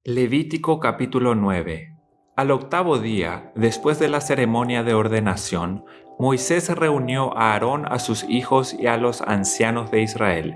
Levítico capítulo 9. Al octavo día, después de la ceremonia de ordenación, Moisés reunió a Aarón, a sus hijos y a los ancianos de Israel.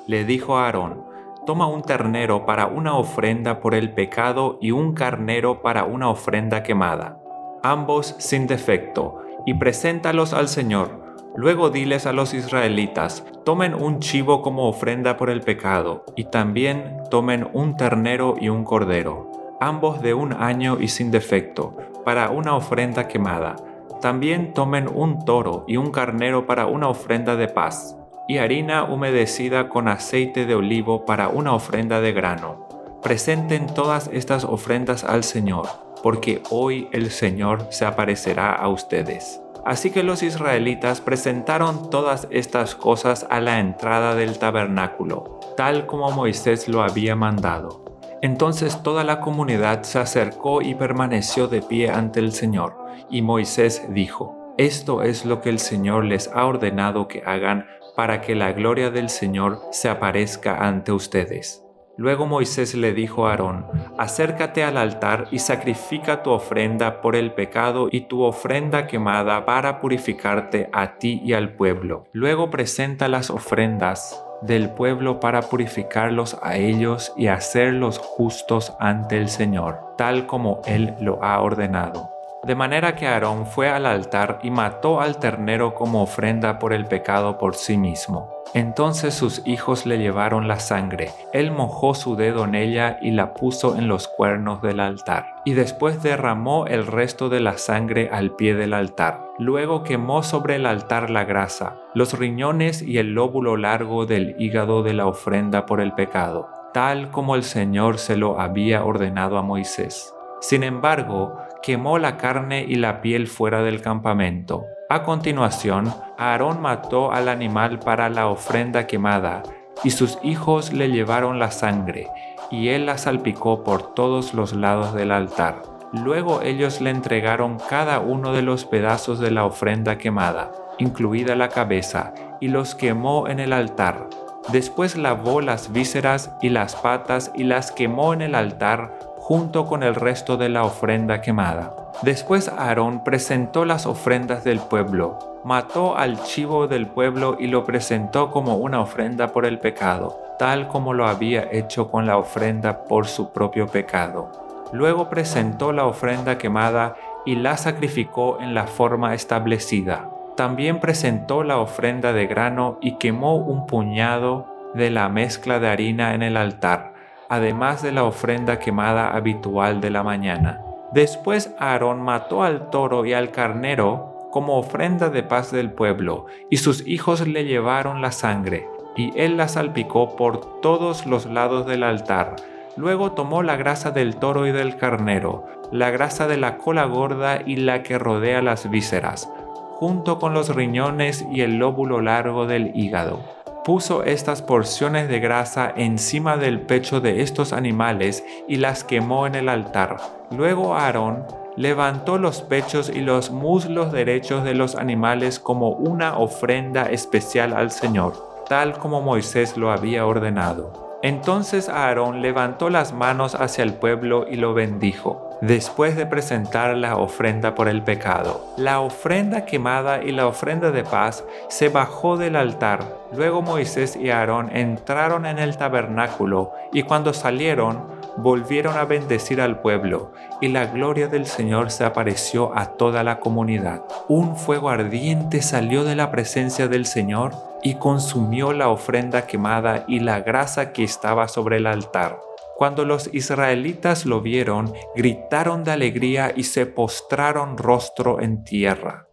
Le dijo a Aarón: toma un ternero para una ofrenda por el pecado y un carnero para una ofrenda quemada, ambos sin defecto, y preséntalos al Señor. Luego diles a los israelitas: tomen un chivo como ofrenda por el pecado, y también tomen un ternero y un cordero, ambos de 1 año y sin defecto, para una ofrenda quemada. También tomen un toro y un carnero para una ofrenda de paz, y harina humedecida con aceite de olivo para una ofrenda de grano. Presenten todas estas ofrendas al Señor, porque hoy el Señor se aparecerá a ustedes. Así que los israelitas presentaron todas estas cosas a la entrada del tabernáculo, tal como Moisés lo había mandado. Entonces toda la comunidad se acercó y permaneció de pie ante el Señor, y Moisés dijo: esto es lo que el Señor les ha ordenado que hagan para que la gloria del Señor se aparezca ante ustedes. Luego Moisés le dijo a Aarón: acércate al altar y sacrifica tu ofrenda por el pecado y tu ofrenda quemada para purificarte a ti y al pueblo. Luego presenta las ofrendas del pueblo para purificarlos a ellos y hacerlos justos ante el Señor, tal como Él lo ha ordenado. De manera que Aarón fue al altar y mató al ternero como ofrenda por el pecado por sí mismo. Entonces sus hijos le llevaron la sangre. Él mojó su dedo en ella y la puso en los cuernos del altar. Y después derramó el resto de la sangre al pie del altar. Luego quemó sobre el altar la grasa, los riñones y el lóbulo largo del hígado de la ofrenda por el pecado, tal como el Señor se lo había ordenado a Moisés. Sin embargo, quemó la carne y la piel fuera del campamento. A continuación, Aarón mató al animal para la ofrenda quemada, y sus hijos le llevaron la sangre, y él la salpicó por todos los lados del altar. Luego ellos le entregaron cada uno de los pedazos de la ofrenda quemada, incluida la cabeza, y los quemó en el altar. Después lavó las vísceras y las patas y las quemó en el altar junto con el resto de la ofrenda quemada. Después Aarón presentó las ofrendas del pueblo, mató al chivo del pueblo y lo presentó como una ofrenda por el pecado, tal como lo había hecho con la ofrenda por su propio pecado. Luego presentó la ofrenda quemada y la sacrificó en la forma establecida. También presentó la ofrenda de grano y quemó un puñado de la mezcla de harina en el altar, además de la ofrenda quemada habitual de la mañana. Después Aarón mató al toro y al carnero como ofrenda de paz del pueblo, y sus hijos le llevaron la sangre, y él la salpicó por todos los lados del altar. Luego tomó la grasa del toro y del carnero, la grasa de la cola gorda y la que rodea las vísceras, junto con los riñones y el lóbulo largo del hígado. Puso estas porciones de grasa encima del pecho de estos animales y las quemó en el altar. Luego Aarón levantó los pechos y los muslos derechos de los animales como una ofrenda especial al Señor, tal como Moisés lo había ordenado. Entonces Aarón levantó las manos hacia el pueblo y lo bendijo, después de presentar la ofrenda por el pecado. La ofrenda quemada y la ofrenda de paz se bajó del altar. Luego Moisés y Aarón entraron en el tabernáculo, y cuando salieron, volvieron a bendecir al pueblo, y la gloria del Señor se apareció a toda la comunidad. Un fuego ardiente salió de la presencia del Señor y consumió la ofrenda quemada y la grasa que estaba sobre el altar. Cuando los israelitas lo vieron, gritaron de alegría y se postraron rostro en tierra.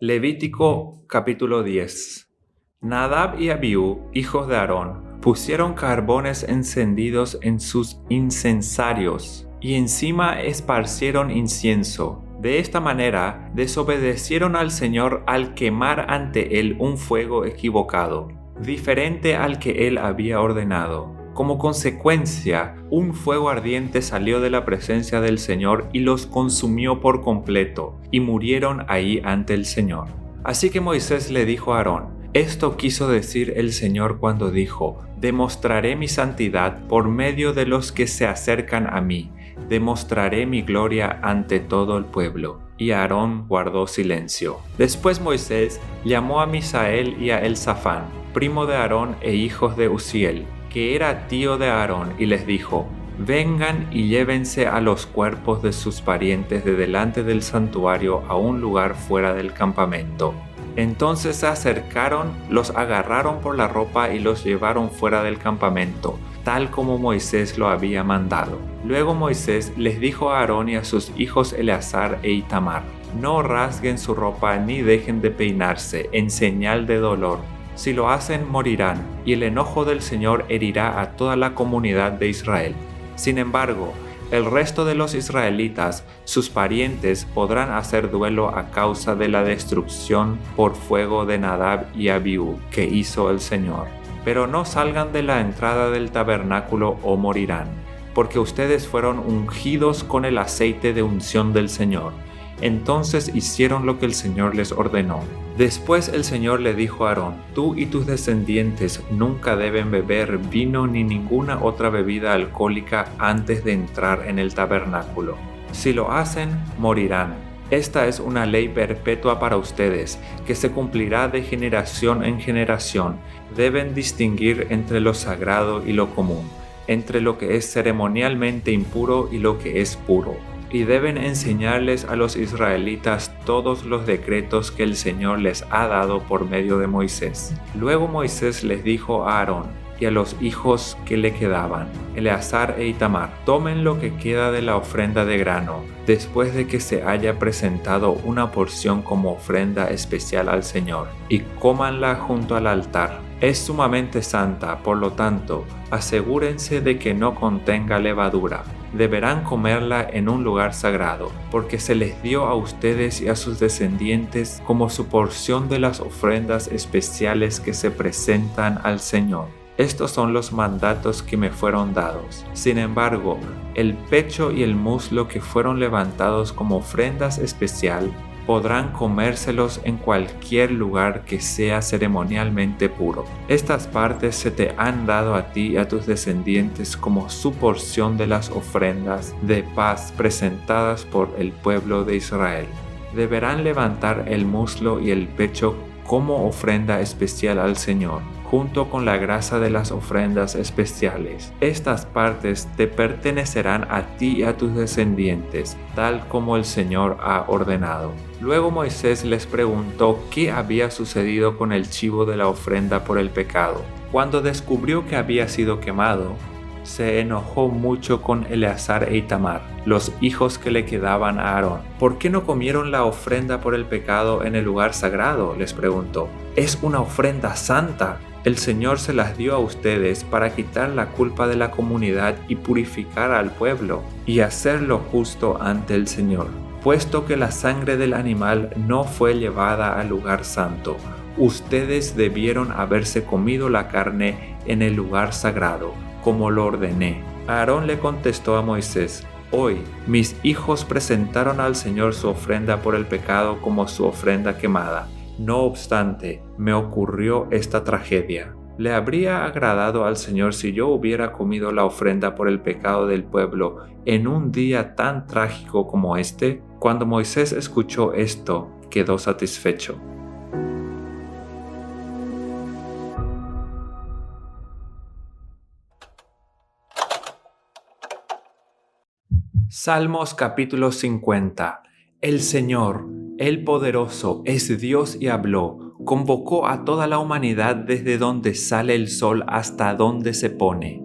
Levítico capítulo 10. Nadab y Abiú, hijos de Aarón, pusieron carbones encendidos en sus incensarios y encima esparcieron incienso. De esta manera desobedecieron al Señor al quemar ante él un fuego equivocado, diferente al que él había ordenado. Como consecuencia, un fuego ardiente salió de la presencia del Señor y los consumió por completo, y murieron ahí ante el Señor. Así que Moisés le dijo a Aarón: Esto quiso decir el Señor cuando dijo: demostraré mi santidad por medio de los que se acercan a mí, demostraré mi gloria ante todo el pueblo. Y Aarón guardó silencio. Después Moisés llamó a Misael y a Elzafán, primo de Aarón e hijos de Uziel, que era tío de Aarón, y les dijo: vengan y llévense a los cuerpos de sus parientes de delante del santuario a un lugar fuera del campamento. Entonces se acercaron, los agarraron por la ropa y los llevaron fuera del campamento, tal como Moisés lo había mandado. Luego Moisés les dijo a Aarón y a sus hijos Eleazar e Itamar: no rasguen su ropa ni dejen de peinarse en señal de dolor. Si lo hacen, morirán, y el enojo del Señor herirá a toda la comunidad de Israel. Sin embargo, el resto de los israelitas, sus parientes, podrán hacer duelo a causa de la destrucción por fuego de Nadab y Abiú que hizo el Señor. Pero no salgan de la entrada del tabernáculo o morirán, porque ustedes fueron ungidos con el aceite de unción del Señor. Entonces hicieron lo que el Señor les ordenó. Después el Señor le dijo a Aarón: tú y tus descendientes nunca deben beber vino ni ninguna otra bebida alcohólica antes de entrar en el tabernáculo. Si lo hacen, morirán. Esta es una ley perpetua para ustedes, que se cumplirá de generación en generación. Deben distinguir entre lo sagrado y lo común, entre lo que es ceremonialmente impuro y lo que es puro. Y deben enseñarles a los israelitas todos los decretos que el Señor les ha dado por medio de Moisés. Luego Moisés les dijo a Aarón y a los hijos que le quedaban, Eleazar e Itamar: tomen lo que queda de la ofrenda de grano, después de que se haya presentado una porción como ofrenda especial al Señor, y cómanla junto al altar. Es sumamente santa, por lo tanto, asegúrense de que no contenga levadura. Deberán comerla en un lugar sagrado, porque se les dio a ustedes y a sus descendientes como su porción de las ofrendas especiales que se presentan al Señor. Estos son los mandatos que me fueron dados. Sin embargo, el pecho y el muslo que fueron levantados como ofrendas especial, podrán comérselos en cualquier lugar que sea ceremonialmente puro. Estas partes se te han dado a ti y a tus descendientes como su porción de las ofrendas de paz presentadas por el pueblo de Israel. Deberán levantar el muslo y el pecho como ofrenda especial al Señor, junto con la grasa de las ofrendas especiales. Estas partes te pertenecerán a ti y a tus descendientes, tal como el Señor ha ordenado. Luego Moisés les preguntó qué había sucedido con el chivo de la ofrenda por el pecado. Cuando descubrió que había sido quemado, se enojó mucho con Eleazar e Itamar, los hijos que le quedaban a Aarón. ¿Por qué no comieron la ofrenda por el pecado en el lugar sagrado?, les preguntó. Es una ofrenda santa. El Señor se las dio a ustedes para quitar la culpa de la comunidad y purificar al pueblo, y hacerlo justo ante el Señor. Puesto que la sangre del animal no fue llevada al lugar santo, ustedes debieron haberse comido la carne en el lugar sagrado, como lo ordené. Aarón le contestó a Moisés: hoy mis hijos presentaron al Señor su ofrenda por el pecado como su ofrenda quemada. No obstante, me ocurrió esta tragedia. ¿Le habría agradado al Señor si yo hubiera comido la ofrenda por el pecado del pueblo en un día tan trágico como este? Cuando Moisés escuchó esto, quedó satisfecho. Salmos capítulo 50. El Señor, el poderoso, es Dios y habló. Convocó a toda la humanidad desde donde sale el sol hasta donde se pone.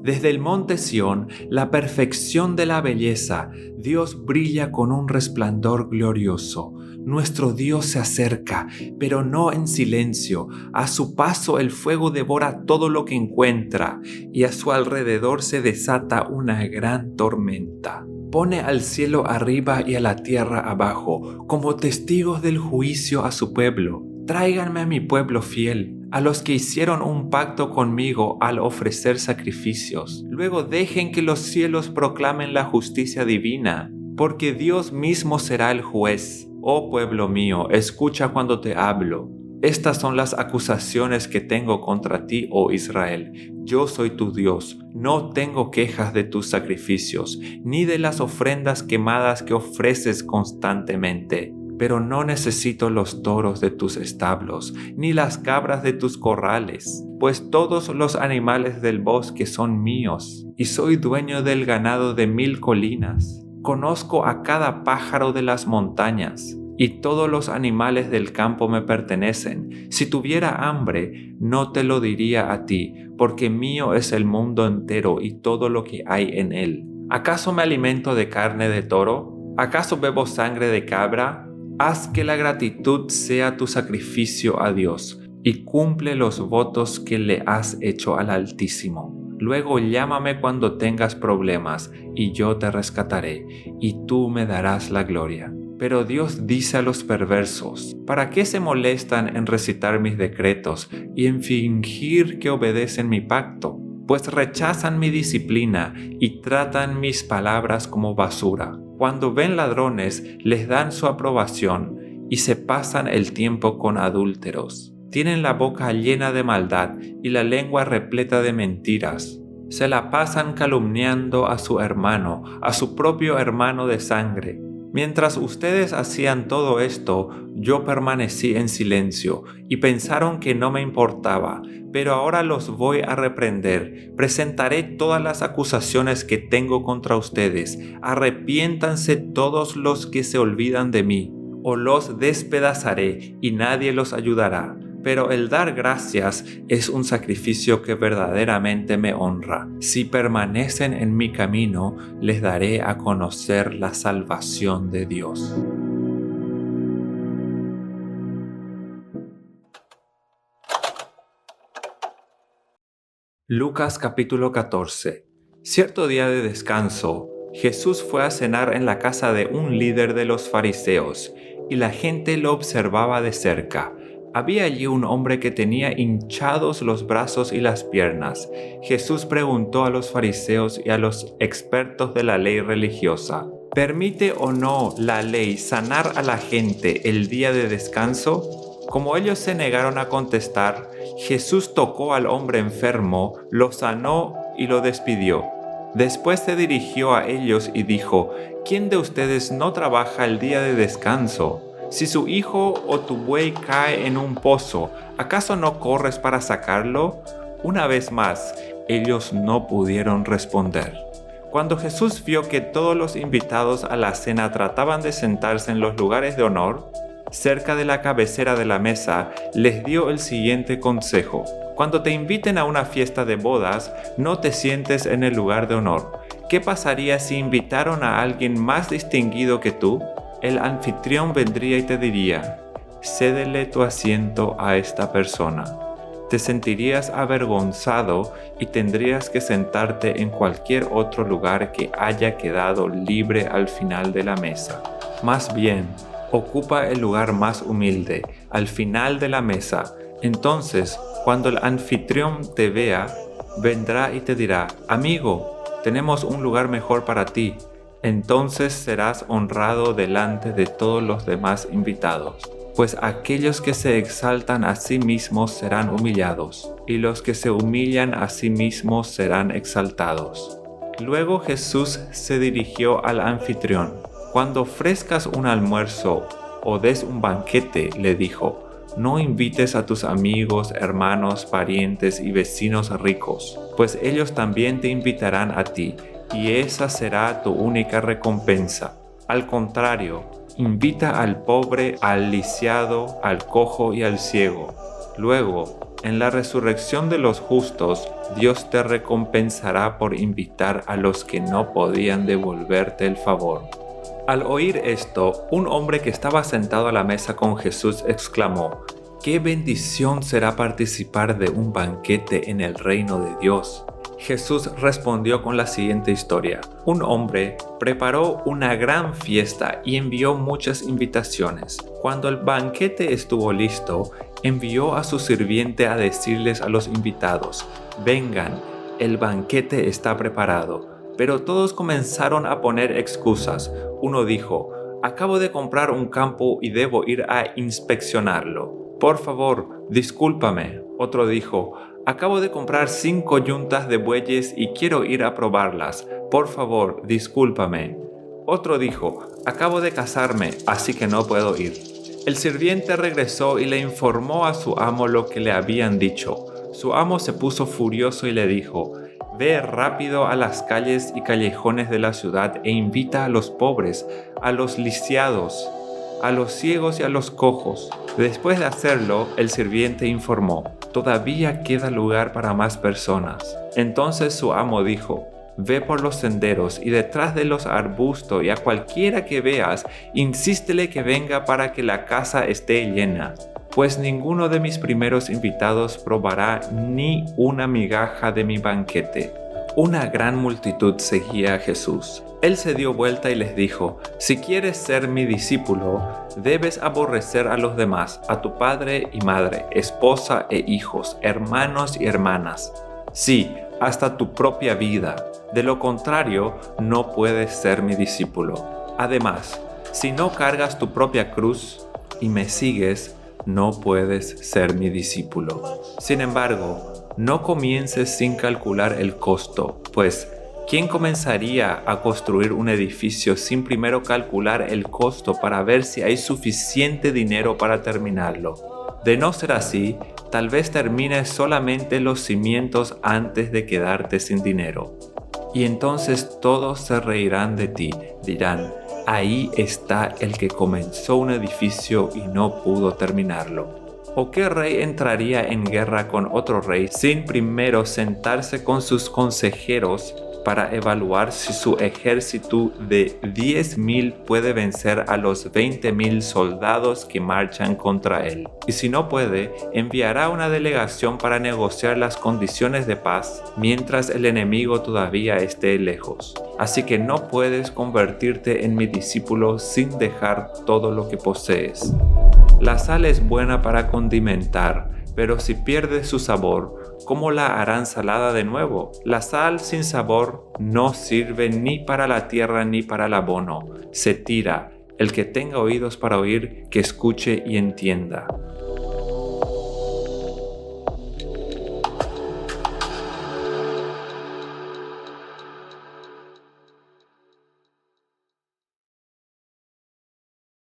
Desde el monte Sión, la perfección de la belleza, Dios brilla con un resplandor glorioso. Nuestro Dios se acerca, pero no en silencio. A su paso el fuego devora todo lo que encuentra, y a su alrededor se desata una gran tormenta. Pone al cielo arriba y a la tierra abajo, como testigos del juicio a su pueblo. Tráiganme a mi pueblo fiel, a los que hicieron un pacto conmigo al ofrecer sacrificios. Luego dejen que los cielos proclamen la justicia divina, porque Dios mismo será el juez. Oh pueblo mío, escucha cuando te hablo. Estas son las acusaciones que tengo contra ti, oh Israel. Yo soy tu Dios. No tengo quejas de tus sacrificios, ni de las ofrendas quemadas que ofreces constantemente. Pero no necesito los toros de tus establos, ni las cabras de tus corrales, pues todos los animales del bosque son míos, y soy dueño del ganado de 1000 colinas. Conozco a cada pájaro de las montañas, y todos los animales del campo me pertenecen. Si tuviera hambre, no te lo diría a ti, porque mío es el mundo entero y todo lo que hay en él. ¿Acaso me alimento de carne de toro? ¿Acaso bebo sangre de cabra? Haz que la gratitud sea tu sacrificio a Dios, y cumple los votos que le has hecho al Altísimo. Luego llámame cuando tengas problemas, y yo te rescataré, y tú me darás la gloria. Pero Dios dice a los perversos: ¿para qué se molestan en recitar mis decretos y en fingir que obedecen mi pacto? Pues rechazan mi disciplina y tratan mis palabras como basura. Cuando ven ladrones, les dan su aprobación y se pasan el tiempo con adúlteros. Tienen la boca llena de maldad y la lengua repleta de mentiras. Se la pasan calumniando a su hermano, a su propio hermano de sangre. Mientras ustedes hacían todo esto, yo permanecí en silencio y pensaron que no me importaba, pero ahora los voy a reprender. Presentaré todas las acusaciones que tengo contra ustedes. Arrepiéntanse todos los que se olvidan de mí, o los despedazaré y nadie los ayudará. Pero el dar gracias es un sacrificio que verdaderamente me honra. Si permanecen en mi camino, les daré a conocer la salvación de Dios. Lucas capítulo 14. Cierto día de descanso, Jesús fue a cenar en la casa de un líder de los fariseos, y la gente lo observaba de cerca. Había allí un hombre que tenía hinchados los brazos y las piernas. Jesús preguntó a los fariseos y a los expertos de la ley religiosa: ¿permite o no la ley sanar a la gente el día de descanso? Como ellos se negaron a contestar, Jesús tocó al hombre enfermo, lo sanó y lo despidió. Después se dirigió a ellos y dijo: ¿quién de ustedes no trabaja el día de descanso? Si su hijo o tu buey cae en un pozo, ¿acaso no corres para sacarlo? Una vez más, ellos no pudieron responder. Cuando Jesús vio que todos los invitados a la cena trataban de sentarse en los lugares de honor, cerca de la cabecera de la mesa, les dio el siguiente consejo: cuando te inviten a una fiesta de bodas, no te sientes en el lugar de honor. ¿Qué pasaría si invitaron a alguien más distinguido que tú? El anfitrión vendría y te diría: cédele tu asiento a esta persona. Te sentirías avergonzado y tendrías que sentarte en cualquier otro lugar que haya quedado libre al final de la mesa. Más bien, ocupa el lugar más humilde, al final de la mesa. Entonces, cuando el anfitrión te vea, vendrá y te dirá: amigo, tenemos un lugar mejor para ti. Entonces serás honrado delante de todos los demás invitados. Pues aquellos que se exaltan a sí mismos serán humillados, y los que se humillan a sí mismos serán exaltados. Luego Jesús se dirigió al anfitrión. Cuando ofrezcas un almuerzo o des un banquete, le dijo, no invites a tus amigos, hermanos, parientes y vecinos ricos, pues ellos también te invitarán a ti, y esa será tu única recompensa. Al contrario, invita al pobre, al lisiado, al cojo y al ciego. Luego, en la resurrección de los justos, Dios te recompensará por invitar a los que no podían devolverte el favor. Al oír esto, un hombre que estaba sentado a la mesa con Jesús exclamó: ¡qué bendición será participar de un banquete en el reino de Dios! Jesús respondió con la siguiente historia. Un hombre preparó una gran fiesta y envió muchas invitaciones. Cuando el banquete estuvo listo, envió a su sirviente a decirles a los invitados: vengan, el banquete está preparado. Pero todos comenzaron a poner excusas. Uno dijo: acabo de comprar un campo y debo ir a inspeccionarlo. Por favor, discúlpame. Otro dijo, acabo de comprar 5 yuntas de bueyes y quiero ir a probarlas. Por favor, discúlpame. Otro dijo, acabo de casarme, así que no puedo ir. El sirviente regresó y le informó a su amo lo que le habían dicho. Su amo se puso furioso y le dijo, ve rápido a las calles y callejones de la ciudad e invita a los pobres, a los lisiados, a los ciegos y a los cojos. Después de hacerlo, el sirviente informó, todavía queda lugar para más personas. Entonces su amo dijo, ve por los senderos y detrás de los arbustos y a cualquiera que veas, insístele que venga para que la casa esté llena. Pues ninguno de mis primeros invitados probará ni una migaja de mi banquete. Una gran multitud seguía a Jesús. Él se dio vuelta y les dijo, si quieres ser mi discípulo, debes aborrecer a los demás, a tu padre y madre, esposa e hijos, hermanos y hermanas. Sí, hasta tu propia vida. De lo contrario, no puedes ser mi discípulo. Además, si no cargas tu propia cruz y me sigues, no puedes ser mi discípulo. Sin embargo, no comiences sin calcular el costo, pues ¿quién comenzaría a construir un edificio sin primero calcular el costo para ver si hay suficiente dinero para terminarlo? De no ser así, tal vez termines solamente los cimientos antes de quedarte sin dinero. Y entonces todos se reirán de ti, dirán, ahí está el que comenzó un edificio y no pudo terminarlo. ¿O qué rey entraría en guerra con otro rey sin primero sentarse con sus consejeros para evaluar si su ejército de 10,000 puede vencer a los 20,000 soldados que marchan contra él? Y si no puede, enviará una delegación para negociar las condiciones de paz mientras el enemigo todavía esté lejos. Así que no puedes convertirte en mi discípulo sin dejar todo lo que posees. La sal es buena para condimentar, pero si pierde su sabor, ¿cómo la harán salada de nuevo? La sal sin sabor no sirve ni para la tierra ni para el abono. Se tira. El que tenga oídos para oír, que escuche y entienda.